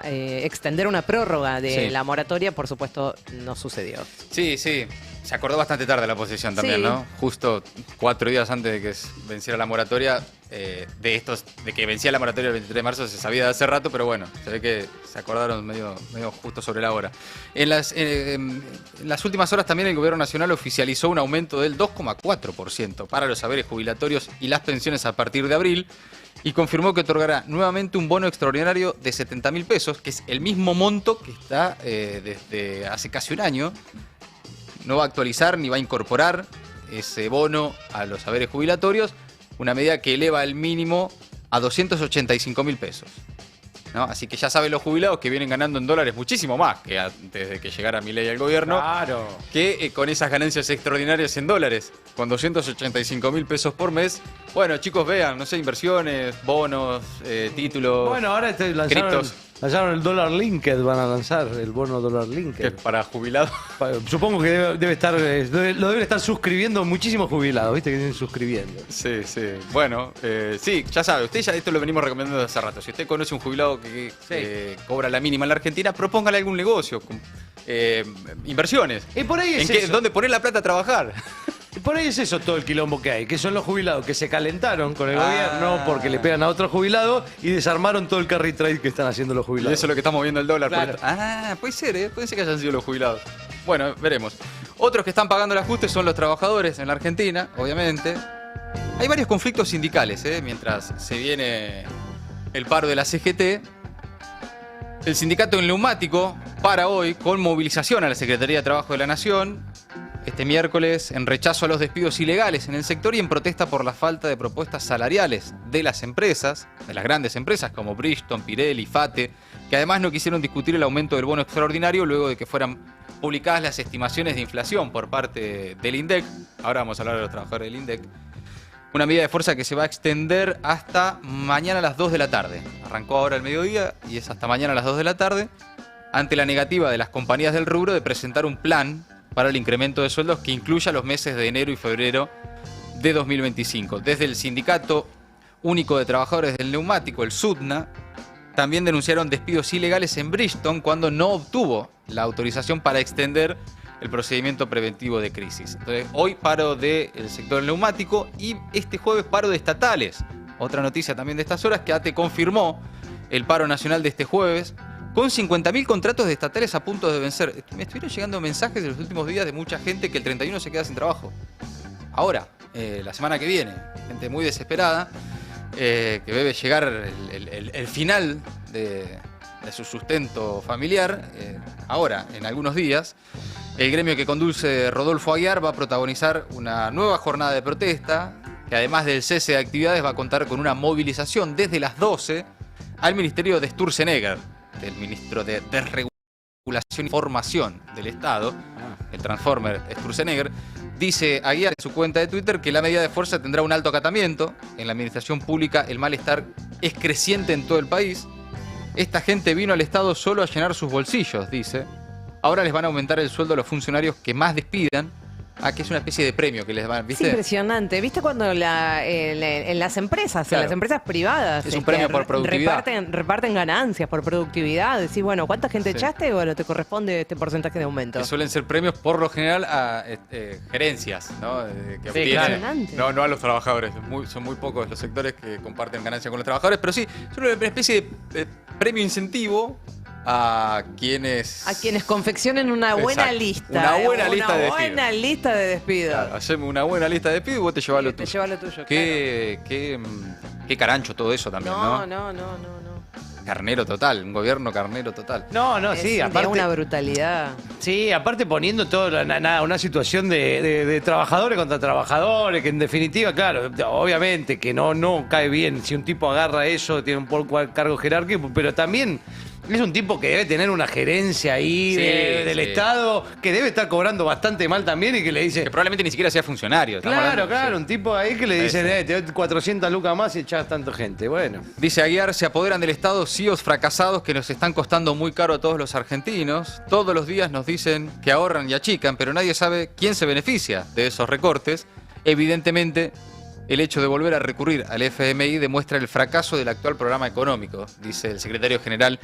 [SPEAKER 3] extender una prórroga de la moratoria, por supuesto no sucedió.
[SPEAKER 2] Sí, sí. Se acordó bastante tarde la oposición también, ¿no? Justo 4 días antes de que venciera la moratoria, de que vencía la moratoria el 23 de marzo se sabía de hace rato, pero bueno, se ve que se acordaron medio justo sobre la hora. En las últimas horas también el Gobierno Nacional oficializó un aumento del 2,4% para los haberes jubilatorios y las pensiones a partir de abril y confirmó que otorgará nuevamente un bono extraordinario de 70.000 pesos, que es el mismo monto que está desde hace casi un año. No va a actualizar ni va a incorporar ese bono a los haberes jubilatorios, una medida que eleva el mínimo a 285.000 pesos, ¿no? Así que ya saben los jubilados que vienen ganando en dólares muchísimo más que antes de que llegara Milei al gobierno,
[SPEAKER 4] Claro.
[SPEAKER 2] que con esas ganancias extraordinarias en dólares, con 285.000 pesos por mes. Bueno, chicos, vean, no sé, inversiones, bonos, títulos,
[SPEAKER 4] Bueno, ahora
[SPEAKER 2] criptos.
[SPEAKER 4] lanzaron el dólar linked, van a lanzar el bono dólar
[SPEAKER 2] Que
[SPEAKER 4] linked.
[SPEAKER 2] es para jubilados.
[SPEAKER 4] Supongo que debe estar, lo deben estar suscribiendo muchísimos jubilados, ¿viste? Que vienen suscribiendo.
[SPEAKER 2] Sí, sí. Bueno, sí, ya sabe, usted ya esto lo venimos recomendando desde hace rato. Si usted conoce un jubilado que cobra la mínima en la Argentina, propóngale algún negocio, inversiones.
[SPEAKER 4] Y por ahí es eso.
[SPEAKER 2] ¿Dónde poner la plata a trabajar?
[SPEAKER 4] Por ahí es eso todo el quilombo que hay, que son los jubilados que se calentaron con el gobierno porque le pegan a otro jubilado y desarmaron todo el carry trade que están haciendo los
[SPEAKER 2] Y
[SPEAKER 4] jubilados.
[SPEAKER 2] eso es lo que está moviendo el dólar.
[SPEAKER 4] Claro.
[SPEAKER 2] Puede ser que hayan sido los jubilados. Bueno, veremos. Otros que están pagando el ajuste son los trabajadores en la Argentina, obviamente. Hay varios conflictos sindicales, mientras se viene el paro de la CGT. El sindicato del neumático para hoy con movilización a la Secretaría de Trabajo de la Nación este miércoles en rechazo a los despidos ilegales en el sector y en protesta por la falta de propuestas salariales de las empresas, de las grandes empresas como Bridgestone, Pirelli, FATE, que además no quisieron discutir el aumento del bono extraordinario luego de que fueran publicadas las estimaciones de inflación por parte del INDEC. Ahora vamos a hablar de los trabajadores del INDEC. Una medida de fuerza que se va a extender hasta mañana a las 2 de la tarde. Arrancó ahora el mediodía y es hasta mañana a las 2 de la tarde, ante la negativa de las compañías del rubro de presentar un plan para el incremento de sueldos que incluya los meses de enero y febrero de 2025. Desde el Sindicato Único de Trabajadores del Neumático, el SUTNA, también denunciaron despidos ilegales en Bridgestone cuando no obtuvo la autorización para extender el procedimiento preventivo de crisis. Entonces, hoy paro del sector del neumático y este jueves paro de estatales. Otra noticia también de estas horas, que ATE confirmó el paro nacional de este jueves, con 50.000 contratos de estatales a punto de vencer. Me estuvieron llegando mensajes en los últimos días de mucha gente que el 31 se queda sin trabajo. Ahora, la semana que viene, gente muy desesperada, que debe llegar el final de su sustento familiar. Ahora, en algunos días, el gremio que conduce Rodolfo Aguiar va a protagonizar una nueva jornada de protesta, que además del cese de actividades va a contar con una movilización desde las 12 al Ministerio de Sturzenegger, del ministro de Desregulación y Formación del Estado, el Transformer Sturzenegger. Dice Aguiar en su cuenta de Twitter que la medida de fuerza tendrá un alto acatamiento. En la administración pública el malestar es creciente en todo el país. Esta gente vino al Estado solo a llenar sus bolsillos, dice. Ahora les van a aumentar el sueldo a los funcionarios que más despidan. Que es una especie de premio que les van, ¿viste?
[SPEAKER 3] Es impresionante. ¿Viste cuando en las empresas,
[SPEAKER 2] Claro.
[SPEAKER 3] en las empresas privadas,
[SPEAKER 2] Es un premio por productividad.
[SPEAKER 3] reparten ganancias por productividad? Decís, bueno, ¿cuánta gente
[SPEAKER 2] Sí.
[SPEAKER 3] echaste? Bueno, te corresponde este porcentaje de aumento.
[SPEAKER 2] Que suelen ser premios por lo general a gerencias, ¿no? Que obtienen,
[SPEAKER 3] claro.
[SPEAKER 2] no a los trabajadores. Son muy pocos los sectores que comparten ganancias con los trabajadores, pero sí, es una especie de premio incentivo a quienes
[SPEAKER 3] confeccionen una buena
[SPEAKER 2] Exacto.
[SPEAKER 3] lista.
[SPEAKER 2] Una buena lista de
[SPEAKER 3] Una
[SPEAKER 2] despidos.
[SPEAKER 3] buena lista de despidos.
[SPEAKER 2] Claro, hacemos una buena lista de despidos y vos te llevas lo
[SPEAKER 3] Te
[SPEAKER 2] tuyo.
[SPEAKER 3] lleva lo tuyo,
[SPEAKER 2] Qué carancho todo eso también, ¿no?
[SPEAKER 3] No.
[SPEAKER 2] carnero total, un gobierno carnero total.
[SPEAKER 4] No,
[SPEAKER 3] Es
[SPEAKER 4] sí,
[SPEAKER 3] de
[SPEAKER 4] aparte.
[SPEAKER 3] una brutalidad.
[SPEAKER 4] Sí, aparte poniendo toda una situación de trabajadores contra trabajadores, que en definitiva, claro, obviamente que no cae bien si un tipo agarra eso, tiene un poco cargo jerárquico, pero también es un tipo que debe tener una gerencia ahí
[SPEAKER 2] Sí,
[SPEAKER 4] del
[SPEAKER 2] sí.
[SPEAKER 4] Estado, que debe estar cobrando bastante mal también y que le dice...
[SPEAKER 2] Que probablemente ni siquiera sea funcionario. estamos
[SPEAKER 4] Claro,
[SPEAKER 2] hablando,
[SPEAKER 4] claro,
[SPEAKER 2] sí.
[SPEAKER 4] un tipo ahí que le dicen, te doy 400 lucas más y echás tanta gente. Bueno.
[SPEAKER 2] Dice Aguiar, se apoderan del Estado CEOs fracasados que nos están costando muy caro a todos los argentinos. Todos los días nos dicen que ahorran y achican, pero nadie sabe quién se beneficia de esos recortes. Evidentemente, el hecho de volver a recurrir al FMI demuestra el fracaso del actual programa económico, dice el secretario general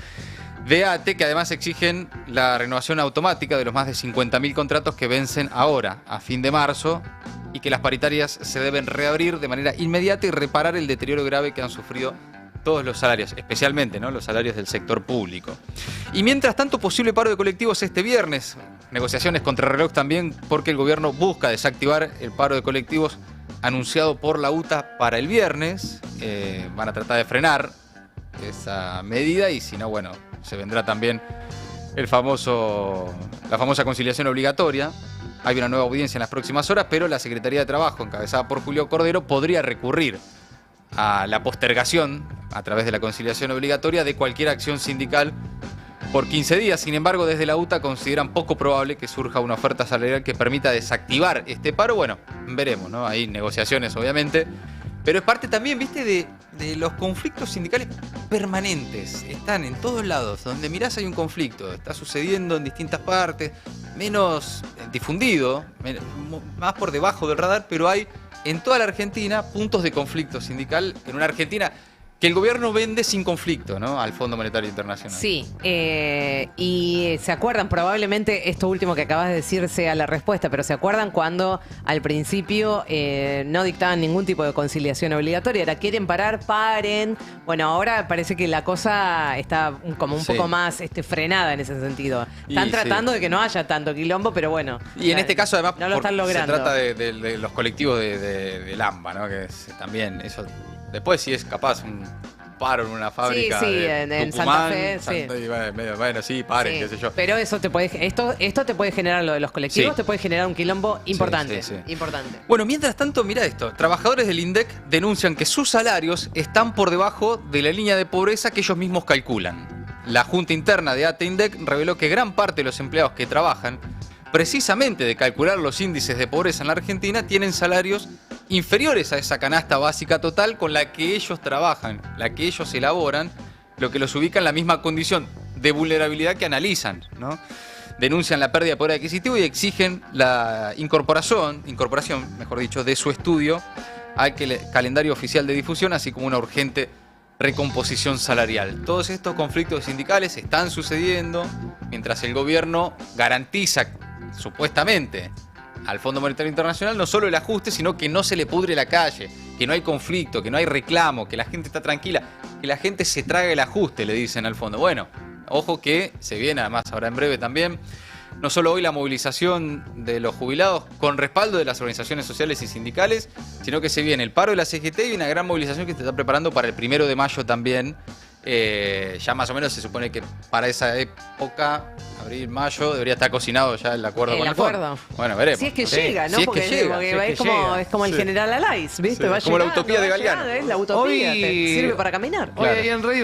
[SPEAKER 2] de ATE, que además exigen la renovación automática de los más de 50.000 contratos que vencen ahora, a fin de marzo, y que las paritarias se deben reabrir de manera inmediata y reparar el deterioro grave que han sufrido todos los salarios, especialmente, ¿no?, los salarios del sector público. Y mientras tanto, posible paro de colectivos este viernes. Negociaciones contra reloj también, porque el gobierno busca desactivar el paro de colectivos anunciado por la UTA para el viernes. Van a tratar de frenar esa medida y si no, bueno, se vendrá también la famosa conciliación obligatoria. Hay una nueva audiencia en las próximas horas, pero la Secretaría de Trabajo, encabezada por Julio Cordero, podría recurrir a la postergación a través de la conciliación obligatoria de cualquier acción sindical por 15 días. Sin embargo, desde la UTA consideran poco probable que surja una oferta salarial que permita desactivar este paro. Bueno, veremos, ¿no? Hay negociaciones, obviamente. Pero es parte también, viste, de los conflictos sindicales permanentes. Están en todos lados. Donde mirás hay un conflicto. Está sucediendo en distintas partes. Menos difundido, más por debajo del radar, pero hay en toda la Argentina puntos de conflicto sindical. En una Argentina que el gobierno vende sin conflicto, ¿no?, al Fondo Monetario Internacional.
[SPEAKER 3] Sí, y se acuerdan, probablemente esto último que acabas de decir sea la respuesta, pero ¿se acuerdan cuando al principio no dictaban ningún tipo de conciliación obligatoria? Era, quieren parar, paren. Bueno, ahora parece que la cosa está como un poco más frenada en ese sentido. Están tratando de que no haya tanto quilombo, pero bueno.
[SPEAKER 2] Y en este caso, además,
[SPEAKER 3] no lo están logrando.
[SPEAKER 2] se trata de los colectivos del AMBA, ¿no?, que también eso... Después, si es capaz un paro en una fábrica
[SPEAKER 3] en
[SPEAKER 2] Tucumán,
[SPEAKER 3] Santa Fe, sí.
[SPEAKER 2] Bueno, sí, paren, qué sé yo.
[SPEAKER 3] Pero eso esto te puede generar, lo de los colectivos, te puede generar un quilombo importante.
[SPEAKER 2] Sí.
[SPEAKER 3] Importante.
[SPEAKER 2] Bueno, mientras tanto, mira esto. Trabajadores del INDEC denuncian que sus salarios están por debajo de la línea de pobreza que ellos mismos calculan. La Junta Interna de ATE-INDEC reveló que gran parte de los empleados que trabajan, precisamente de calcular los índices de pobreza en la Argentina, tienen salarios inferiores a esa canasta básica total con la que ellos trabajan, la que ellos elaboran, lo que los ubica en la misma condición de vulnerabilidad que analizan, ¿no? Denuncian la pérdida de poder adquisitivo y exigen la incorporación, mejor dicho, de su estudio al calendario oficial de difusión, así como una urgente recomposición salarial. Todos estos conflictos sindicales están sucediendo mientras el gobierno garantiza, supuestamente, al Fondo Monetario Internacional no solo el ajuste, sino que no se le pudre la calle, que no hay conflicto, que no hay reclamo, que la gente está tranquila, que la gente se traga el ajuste, le dicen al fondo. Bueno, ojo que se viene, además ahora en breve también, no solo hoy la movilización de los jubilados con respaldo de las organizaciones sociales y sindicales, sino que se viene el paro de la CGT y una gran movilización que se está preparando para el 1 de mayo también. Ya más o menos se supone que para esa época, abril, mayo, debería estar cocinado ya el acuerdo con el fondo.
[SPEAKER 3] Bueno,
[SPEAKER 2] veremos.
[SPEAKER 3] Si es que llega, ¿no?
[SPEAKER 2] Si es
[SPEAKER 3] porque
[SPEAKER 2] que llega,
[SPEAKER 3] es como el General Alais, ¿viste?
[SPEAKER 2] Sí,
[SPEAKER 3] Va
[SPEAKER 2] como la
[SPEAKER 3] llegando,
[SPEAKER 2] utopía de
[SPEAKER 3] va
[SPEAKER 2] Galeano.
[SPEAKER 3] llegando, es la utopía,
[SPEAKER 4] Hoy-
[SPEAKER 3] te sirve para caminar.
[SPEAKER 4] Hoy ahí en Rey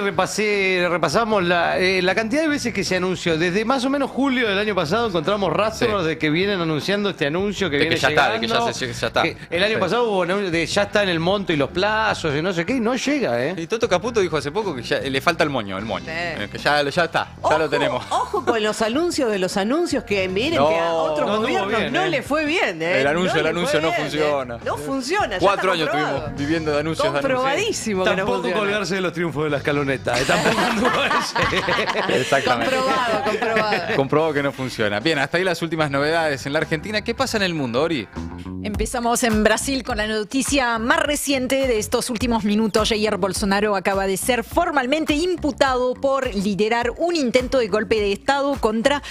[SPEAKER 4] repasamos la cantidad de veces que se anunció. Desde más o menos julio del año pasado encontramos rastros de que vienen anunciando este anuncio que
[SPEAKER 2] De
[SPEAKER 4] viene
[SPEAKER 2] que ya está, de
[SPEAKER 4] llegando.
[SPEAKER 2] que ya está.
[SPEAKER 4] Que el año pasado hubo anuncio de ya está en el monto y los plazos y no sé qué, y no llega, ¿eh?
[SPEAKER 2] Y Toto Caputo dijo hace poco que ya le falta el moño. Que ya está, ya lo tenemos.
[SPEAKER 3] Ojo con los anuncios de los anuncios que miren
[SPEAKER 2] No,
[SPEAKER 3] que a otros
[SPEAKER 4] no anduvo
[SPEAKER 3] gobiernos
[SPEAKER 4] bien,
[SPEAKER 3] no
[SPEAKER 4] ¿eh?
[SPEAKER 3] le fue bien, ¿eh?
[SPEAKER 2] El anuncio
[SPEAKER 3] le fue
[SPEAKER 2] no
[SPEAKER 3] bien,
[SPEAKER 2] funciona.
[SPEAKER 3] No funciona. ya
[SPEAKER 2] 4
[SPEAKER 3] está
[SPEAKER 2] años
[SPEAKER 3] comprobado.
[SPEAKER 2] estuvimos viviendo de anuncios.
[SPEAKER 3] Comprobadísimo que no
[SPEAKER 4] Tampoco
[SPEAKER 3] funciona.
[SPEAKER 4] colgarse de los triunfos de la escaloneta, tampoco anduvo ese.
[SPEAKER 2] Exactamente.
[SPEAKER 3] Comprobado.
[SPEAKER 2] Comprobado que no funciona. Bien, hasta ahí las últimas novedades en la Argentina. ¿Qué pasa en el mundo, Ori?
[SPEAKER 5] Empezamos en Brasil con la noticia más reciente de estos últimos minutos. Jair Bolsonaro acaba de ser formalmente finalmente imputado por liderar un intento de golpe de Estado contra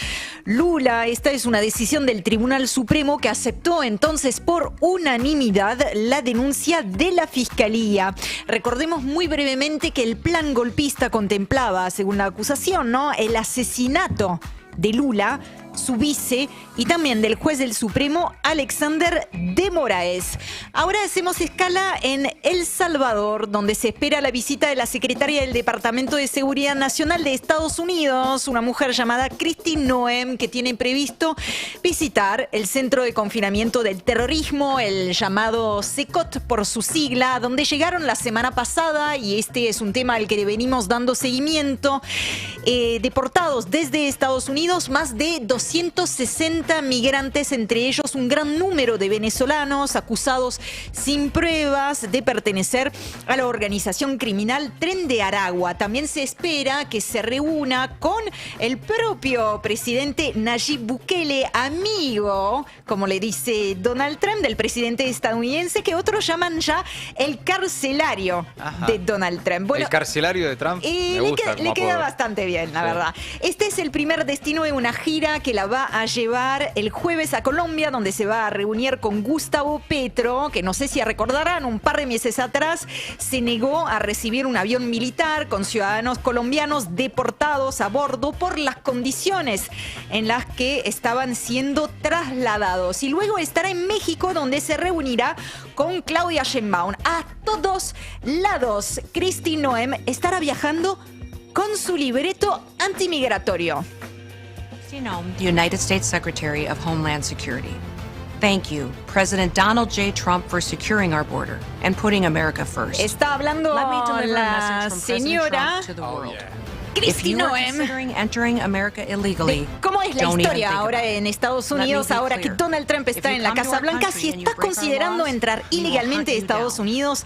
[SPEAKER 5] Lula. Esta es una decisión del Tribunal Supremo que aceptó entonces por unanimidad la denuncia de la Fiscalía. Recordemos muy brevemente que el plan golpista contemplaba, según la acusación, ¿no?, el asesinato de Lula, su vice, y también del juez del Supremo, Alexander de Moraes. Ahora hacemos escala en El Salvador, donde se espera la visita de la secretaria del Departamento de Seguridad Nacional de Estados Unidos, una mujer llamada Kristi Noem, que tiene previsto visitar el Centro de Confinamiento del Terrorismo, el llamado CECOT por su sigla, donde llegaron la semana pasada, y este es un tema al que le venimos dando seguimiento, deportados desde Estados Unidos más de 260 migrantes, entre ellos un gran número de venezolanos acusados sin pruebas de pertenecer a la organización criminal Tren de Aragua. También se espera que se reúna con el propio presidente Nayib Bukele, amigo, como le dice Donald Trump, del presidente estadounidense, que otros llaman ya el carcelario de Donald Trump. Bueno,
[SPEAKER 2] el carcelario de Trump.
[SPEAKER 5] Y le queda bastante bien, la verdad. Este es el primer destino de una gira que la va a llevar el jueves a Colombia, donde se va a reunir con Gustavo Petro, que no sé si recordarán, un par de meses atrás se negó a recibir un avión militar con ciudadanos colombianos deportados a bordo por las condiciones en las que estaban siendo trasladados. Y luego estará en México, donde se reunirá con Claudia Sheinbaum. A todos lados, Kristi Noem estará viajando con su libreto antimigratorio.
[SPEAKER 10] The United States Secretary of Homeland Security. Thank you, President Donald J. Trump, for securing our border and putting America first.
[SPEAKER 5] Está hablando la señora Kristi Noem de cómo es la historia ahora en Estados Unidos, ahora que Donald Trump está en la Casa Blanca. Si estás considerando entrar ilegalmente a Estados Unidos,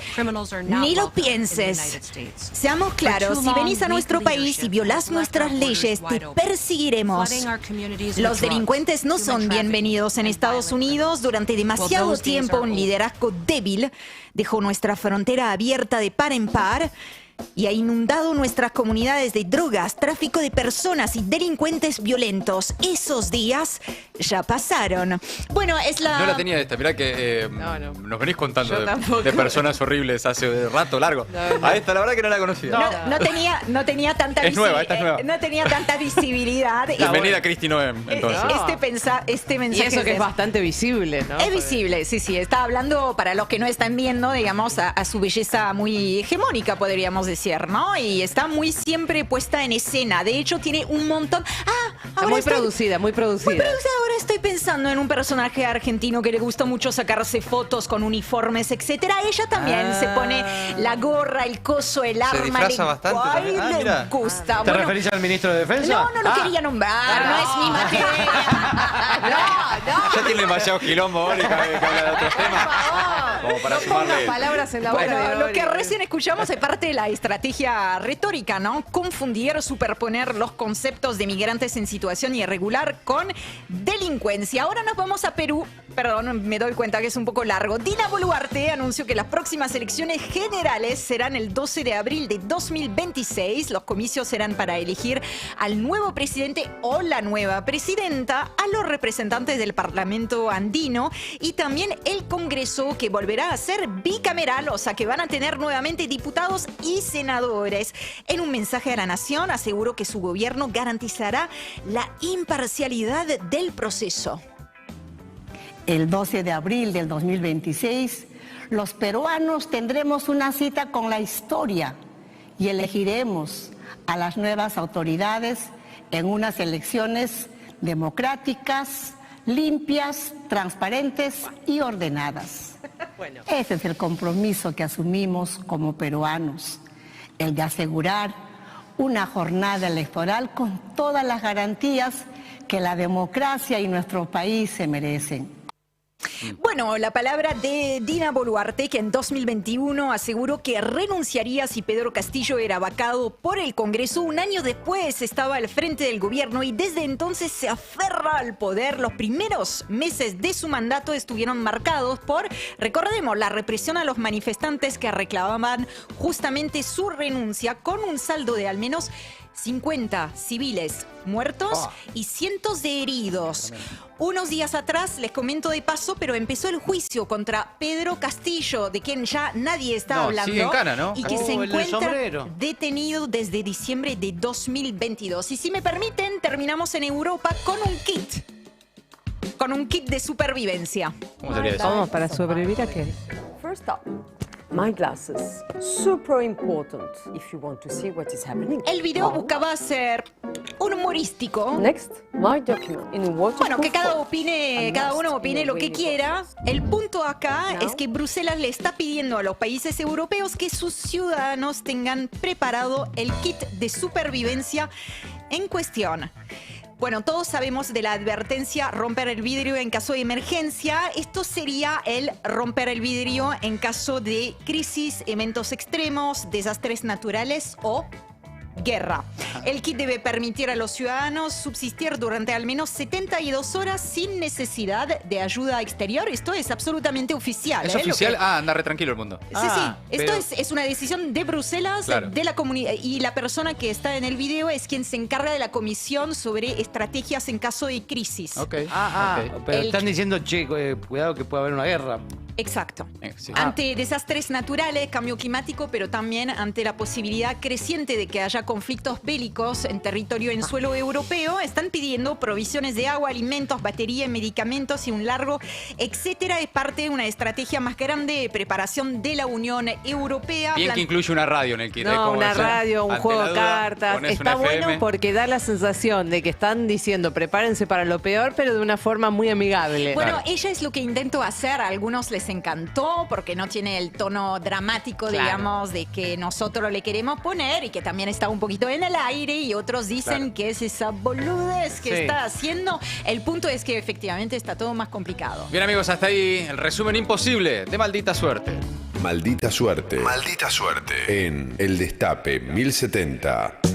[SPEAKER 5] ni lo pienses. Seamos claros, si venís a nuestro país y violás nuestras leyes, te perseguiremos. Los delincuentes no son bienvenidos en Estados Unidos. Durante demasiado tiempo, un liderazgo débil dejó nuestra frontera abierta de par en par y ha inundado nuestras comunidades de drogas, tráfico de personas y delincuentes violentos. Esos días ya pasaron. Bueno, es la...
[SPEAKER 2] No la tenía esta, mirá que nos venís contando de personas horribles hace rato largo. A esta la verdad que no la conocía.
[SPEAKER 5] No tenía tanta
[SPEAKER 2] es nueva, esta es nueva.
[SPEAKER 5] No tenía tanta visibilidad.
[SPEAKER 2] Bienvenida Kristi Noem, entonces.
[SPEAKER 5] Este mensaje
[SPEAKER 3] y eso que es bastante visible, ¿no?
[SPEAKER 5] Es visible, sí. Está hablando, para los que no están viendo, digamos, a su belleza muy hegemónica, podríamos decir, ¿no? Y está muy siempre puesta en escena. De hecho, tiene un montón...
[SPEAKER 3] Muy producida.
[SPEAKER 5] Ahora estoy pensando en un personaje argentino que le gusta mucho sacarse fotos con uniformes, etcétera. Ella también se pone la gorra, el coso, el arma.
[SPEAKER 2] Se disfraza bastante.
[SPEAKER 5] Le gusta.
[SPEAKER 4] ¿Te referís al ministro de Defensa?
[SPEAKER 5] No lo quería nombrar. No es mi materia. No.
[SPEAKER 2] Ya tiene demasiado quilombo que habla de otros temas. Como para sumarle.
[SPEAKER 3] Palabras en la boca de
[SPEAKER 5] lo que recién escuchamos es parte de la estrategia retórica, ¿no? Confundir, superponer los conceptos de migrantes en situación irregular con delincuencia. Ahora nos vamos a Perú. Perdón, me doy cuenta que es un poco largo. Dina Boluarte anunció que las próximas elecciones generales serán el 12 de abril de 2026. Los comicios serán para elegir al nuevo presidente o la nueva presidenta, a los representantes del Parlamento andino y también el Congreso, que volverá a ser bicameral, o sea que van a tener nuevamente diputados y senadores. En un mensaje a la nación aseguró que su gobierno garantizará la imparcialidad del proceso.
[SPEAKER 11] El 12 de abril del 2026, los peruanos tendremos una cita con la historia y elegiremos a las nuevas autoridades en unas elecciones democráticas, limpias, transparentes y ordenadas. Ese es el compromiso que asumimos como peruanos, el de asegurar una jornada electoral con todas las garantías que la democracia y nuestro país se merecen.
[SPEAKER 5] Bueno, la palabra de Dina Boluarte, que en 2021 aseguró que renunciaría si Pedro Castillo era vacado por el Congreso. Un año después estaba al frente del gobierno y desde entonces se aferra al poder. Los primeros meses de su mandato estuvieron marcados por, recordemos, la represión a los manifestantes que reclamaban justamente su renuncia, con un saldo de al menos 50 civiles muertos y cientos de heridos. Unos días atrás, les comento de paso, pero empezó el juicio contra Pedro Castillo, de quien ya nadie está hablando.
[SPEAKER 2] Sigue en cana, ¿no?
[SPEAKER 5] Y que se encuentra detenido desde diciembre de 2022. Y si me permiten, terminamos en Europa con un kit. Con un kit de supervivencia.
[SPEAKER 2] ¿Cómo sería eso?
[SPEAKER 3] Vamos, ¿para sobrevivir a qué?
[SPEAKER 12] First up, my glasses. Super important if you want to see what is happening.
[SPEAKER 5] El video buscaba ser un humorístico.
[SPEAKER 12] Next, my document in waterproof.
[SPEAKER 5] Bueno, que cada uno opine lo que quiera. El punto acá
[SPEAKER 12] Now.
[SPEAKER 5] es que Bruselas le está pidiendo a los países europeos que sus ciudadanos tengan preparado el kit de supervivencia en cuestión. Bueno, todos sabemos de la advertencia romper el vidrio en caso de emergencia. Esto sería el romper el vidrio en caso de crisis, eventos extremos, desastres naturales o guerra. El kit debe permitir a los ciudadanos subsistir durante al menos 72 horas sin necesidad de ayuda exterior. Esto es absolutamente oficial.
[SPEAKER 2] ¿Es oficial? Anda re tranquilo el mundo.
[SPEAKER 5] Sí, Esto es una decisión de Bruselas,
[SPEAKER 2] Claro.
[SPEAKER 5] de la comunidad. Y la persona que está en el video es quien se encarga de la comisión sobre estrategias en caso de crisis.
[SPEAKER 2] Ok.
[SPEAKER 4] Pero
[SPEAKER 5] El-
[SPEAKER 4] están diciendo, che, cuidado que puede haber una guerra.
[SPEAKER 5] Exacto.
[SPEAKER 2] Sí.
[SPEAKER 5] Ante desastres naturales, cambio climático, pero también ante la posibilidad creciente de que haya conflictos bélicos en territorio en suelo europeo, están pidiendo provisiones de agua, alimentos, batería, medicamentos y un largo etcétera. Es parte de una estrategia más grande de preparación de la Unión Europea.
[SPEAKER 2] Bien que incluye una radio en el kit.
[SPEAKER 3] No,
[SPEAKER 2] como
[SPEAKER 3] una
[SPEAKER 2] decía,
[SPEAKER 3] radio, un
[SPEAKER 2] ante
[SPEAKER 3] juego
[SPEAKER 2] la
[SPEAKER 3] de
[SPEAKER 2] duda,
[SPEAKER 3] cartas.
[SPEAKER 2] ponés
[SPEAKER 3] Está
[SPEAKER 2] una
[SPEAKER 3] bueno
[SPEAKER 2] FM.
[SPEAKER 3] porque da la sensación de que están diciendo prepárense para lo peor, pero de una forma muy amigable.
[SPEAKER 5] Bueno, ella es lo que intentó hacer. A algunos les encantó porque no tiene el tono dramático,
[SPEAKER 3] Claro.
[SPEAKER 5] digamos, de que nosotros le queremos poner y que también está un poquito en el aire, y otros dicen que es esa boludez que
[SPEAKER 2] Sí.
[SPEAKER 5] está haciendo. El punto es que efectivamente está todo más complicado.
[SPEAKER 2] Bien, amigos, hasta ahí el resumen imposible de Maldita Suerte.
[SPEAKER 1] Maldita suerte. Maldita suerte. En El Destape 1070.